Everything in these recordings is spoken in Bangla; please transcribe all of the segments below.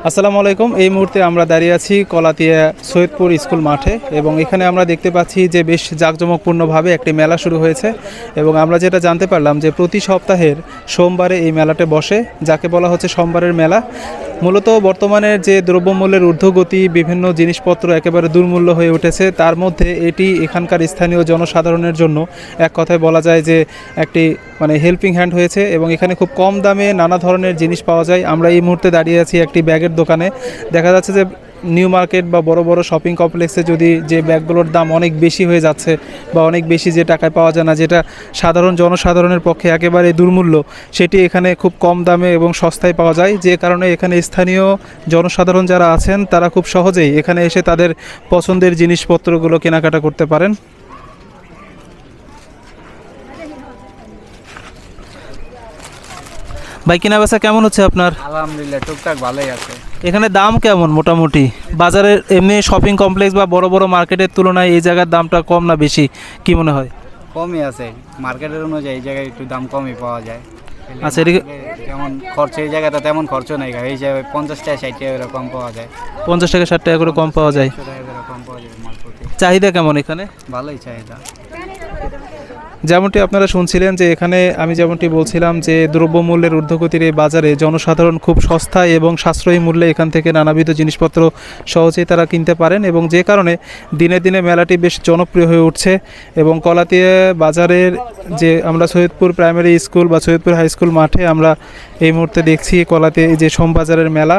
আসসালামু আলাইকুম। এই মুহূর্তে আমরা দাঁড়িয়ে আছি কলাতিয়া সৈয়দপুর স্কুল মাঠে এবং এখানে আমরা দেখতে পাচ্ছি যে বেশ জাঁকজমকপূর্ণভাবে একটি মেলা শুরু হয়েছে এবং আমরা যেটা জানতে পারলাম যে প্রতি সপ্তাহের সোমবারে এই মেলাটা বসে, যাকে বলা হচ্ছে সোমবারের মেলা। মূলত বর্তমানে যে দ্রব্যমূল্যের ঊর্ধ্বগতি, বিভিন্ন জিনিসপত্র একেবারে দুর্মূল্য হয়ে উঠেছে, তার মধ্যে এটি এখানকার স্থানীয় জনসাধারণের জন্য এক কথায় বলা যায় যে একটি হেল্পিং হ্যান্ড হয়েছে এবং এখানে খুব কম দামে নানা ধরনের জিনিস পাওয়া যায়। আমরা এই মুহূর্তে দাঁড়িয়ে আছি একটি ব্যাগের দোকানে। দেখা যাচ্ছে যে নিউ মার্কেট বা বড় বড় শপিং কমপ্লেক্সে যদি যে ব্যাগগুলোর দাম অনেক বেশি হয়ে যাচ্ছে বা অনেক বেশি যে টাকায় পাওয়া যায় না, যেটা সাধারণ জনসাধারণের পক্ষে একেবারে দুর্মূল্য, সেটি এখানে খুব কম দামে এবং সস্তায় পাওয়া যায়। যে কারণে এখানে স্থানীয় জনসাধারণ যারা আছেন তারা খুব সহজেই এখানে এসে তাদের পছন্দের জিনিসপত্রগুলো কেনাকাটা করতে পারেন। ভাই, কেনা বেচা কেমন হচ্ছে আপনার? আলহামদুলিল্লাহ, টুকটাক ভালোই আছে। এখানে দাম কেমন মোটামুটি? বাজারের এমনি শপিং কমপ্লেক্স বা বড় বড় মার্কেটের তুলনায় এই জায়গার দামটা কম না বেশি, কি মনে হয়? কমই আছে, মার্কেটের অনুযায়ী এই জায়গায় একটু দাম কমই পাওয়া যায়। আচ্ছা, এদিকে যেমন খরচ এই জায়গাটা তেমন খরচ নাই, এই হিসাবে 50 টাকা 60 টাকা করে কম পাওয়া যায়। 50 টাকা 60 টাকা করে কম পাওয়া যায়। 100 টাকা করে কম পাওয়া যায় মাল প্রতি। চাহিদা কেমন এখানে? ভালোই চাহিদা। যেমনটি আপনারা শুনছিলেন যে এখানে আমি যেমনটি বলছিলাম যে দ্রব্যমূল্যের ঊর্ধ্বগতির এই বাজারে জনসাধারণ খুব সস্তায় এবং সাশ্রয়ী মূল্যে এখান থেকে নানাবিধ জিনিসপত্র সহজেই তারা কিনতে পারেন এবং যে কারণে দিনে দিনে মেলাটি বেশ জনপ্রিয় হয়ে উঠছে। এবং কলাতিয়া বাজারের যে আমরা সৈয়দপুর প্রাইমারি স্কুল বা সৈয়দপুর হাই স্কুল মাঠে আমরা এই মুহূর্তে দেখছি কলাতিয়া যে সোমবাজারের মেলা।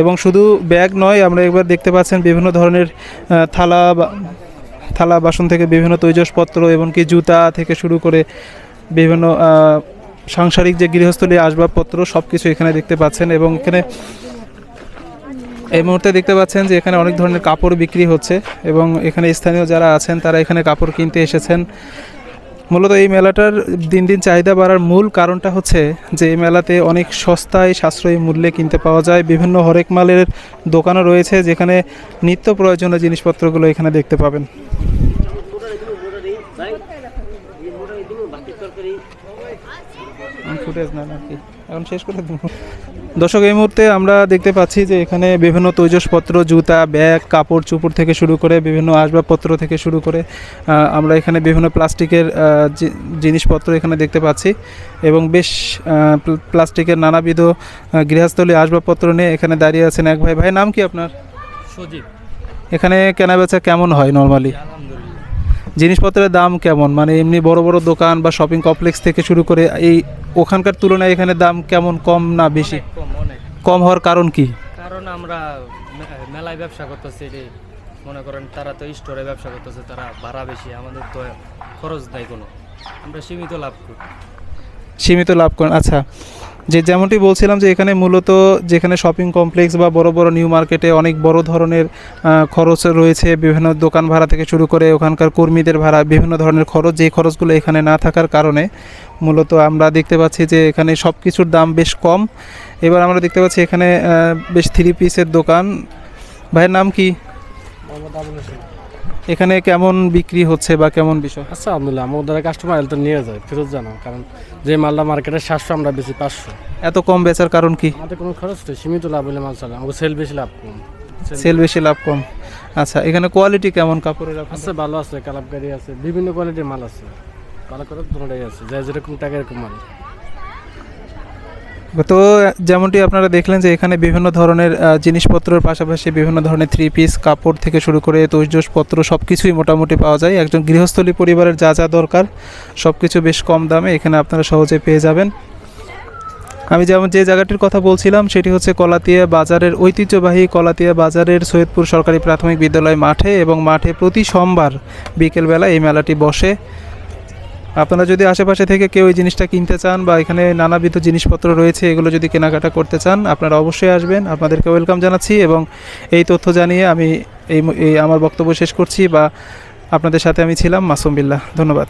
এবং শুধু ব্যাগ নয়, আমরা একবার দেখতে পাচ্ছেন বিভিন্ন ধরনের থালা বাসন থেকে বিভিন্ন তৈজসপত্র, এমনকি জুতা থেকে শুরু করে বিভিন্ন সাংসারিক যে গৃহস্থলী আসবাবপত্র সব কিছু এখানে দেখতে পাচ্ছেন। এবং এখানে এই মুহূর্তে দেখতে পাচ্ছেন যে এখানে অনেক ধরনের কাপড় বিক্রি হচ্ছে এবং এখানে স্থানীয় যারা আছেন তারা এখানে কাপড় কিনতে এসেছেন। মূলত এই মেলাটার দিন দিন চাহিদা বাড়ার মূল কারণটা হচ্ছে যে এই মেলাতে অনেক সস্তায় সাশ্রয়ী মূল্যে কিনতে পাওয়া যায়। বিভিন্ন হরেক মালের দোকানও রয়েছে যেখানে নিত্য প্রয়োজনীয় জিনিসপত্রগুলো এখানে দেখতে পাবেন। এখন শেষ করে দেব। দর্শক, এই মুহূর্তে আমরা দেখতে পাচ্ছি যে এখানে বিভিন্ন তৈজসপত্র, জুতা, ব্যাগ, কাপড় চোপড় থেকে শুরু করে বিভিন্ন আসবাবপত্র থেকে শুরু করে আমরা এখানে বিভিন্ন প্লাস্টিকের জিনিসপত্র এখানে দেখতে পাচ্ছি এবং বেশ প্লাস্টিকের নানাবিধ গৃহস্থলী আসবাবপত্র নিয়ে এখানে দাঁড়িয়ে আছেন এক ভাই। ভাই, নাম কি আপনার? সজীব। এখানে কেনাবেচা কেমন হয় নর্মালি? জিনিসপত্রের দাম কেমন, এমনি বড় বড় দোকান বা শপিং কমপ্লেক্স থেকে শুরু করে এই ওখানকার তুলনায় এখানে দাম কেমন, কম না বেশি? অনেক কম হওয়ার কারণ কি? কারণ আমরা মেলায় ব্যবসা করতেছি, মনে করেন তারা তো স্টোরে ব্যবসা করতেছে, তারা ভাড়া বেশি, আমাদের তো খরচ দেয় কোনো, আমরা সীমিত লাভ করেন। আচ্ছা, যেমনটি বলছিলাম যে এখানে মূলত যেখানে শপিং কমপ্লেক্স বা বড় বড় নিউ মার্কেটে অনেক বড় ধরনের খরচ রয়েছে, বিভিন্ন দোকান ভাড়া থেকে শুরু করে ওখানকার কর্মীদের ভাড়া, বিভিন্ন ধরনের খরচ, যেই খরচগুলো এখানে না থাকার কারণে মূলত আমরা দেখতে পাচ্ছি যে এখানে সব কিছুর দাম বেশ কম। এবার আমরা দেখতে পাচ্ছি এখানে বেশ 3 পিসের দোকান। ভাইয়ের নাম কি? এখানে কেমন বিক্রি হচ্ছে বা কেমন বিষয়? আচ্ছা, আলহামদুলিল্লাহ, আমাদের কাস্টমার তো নিয়ে যায় ফেরত জানো, কারণ যে মালটা মার্কেটে 700 আমরা বেশি 500। এত কম বেচার কারণ কি? আমাদের কোনো খরচ নেই, সীমিত লাভ হলে মাল চালে, আমাদের সেল বেশি লাভ কম। আচ্ছা, এখানে কোয়ালিটি কেমন কাপড়ের? আছে, ভালো আছে, কালাপকারি আছে, বিভিন্ন কোয়ালিটির মাল আছে, ভালো করে দুটোটাই আছে, যাই যেরকম টাকা এরকম মাল। তো যেমনটি আপনারা দেখলেন যে এখানে বিভিন্ন ধরনের জিনিসপত্রের পাশাপাশি বিভিন্ন ধরনের 3 পিস, কাপড় থেকে শুরু করে তৈজসপত্র সব কিছুই মোটামুটি পাওয়া যায়। একজন গৃহস্থলী পরিবারের যা যা দরকার সব কিছু বেশ কম দামে এখানে আপনারা সহজে পেয়ে যাবেন। আমি যে জায়গাটির কথা বলছিলাম সেটি হচ্ছে কলাতিয়া বাজারের ঐতিহ্যবাহী কলাতিয়া বাজারের সৈয়দপুর সরকারি প্রাথমিক বিদ্যালয় মাঠে, এবং মাঠে প্রতি সোমবার বিকেলবেলা এই মেলাটি বসে। আপনারা যদি আশেপাশে থেকে কেউ এই জিনিসটা কিনতে চান বা এখানে নানাবিধ জিনিসপত্র রয়েছে এগুলো যদি কেনাকাটা করতে চান, আপনারা অবশ্যই আসবেন। আপনাদেরকে ওয়েলকাম জানাচ্ছি এবং এই তথ্য জানিয়ে আমি আমার বক্তব্য শেষ করছি। বা আপনাদের সাথে আমি ছিলাম মাসুম বিল্লাহ। ধন্যবাদ।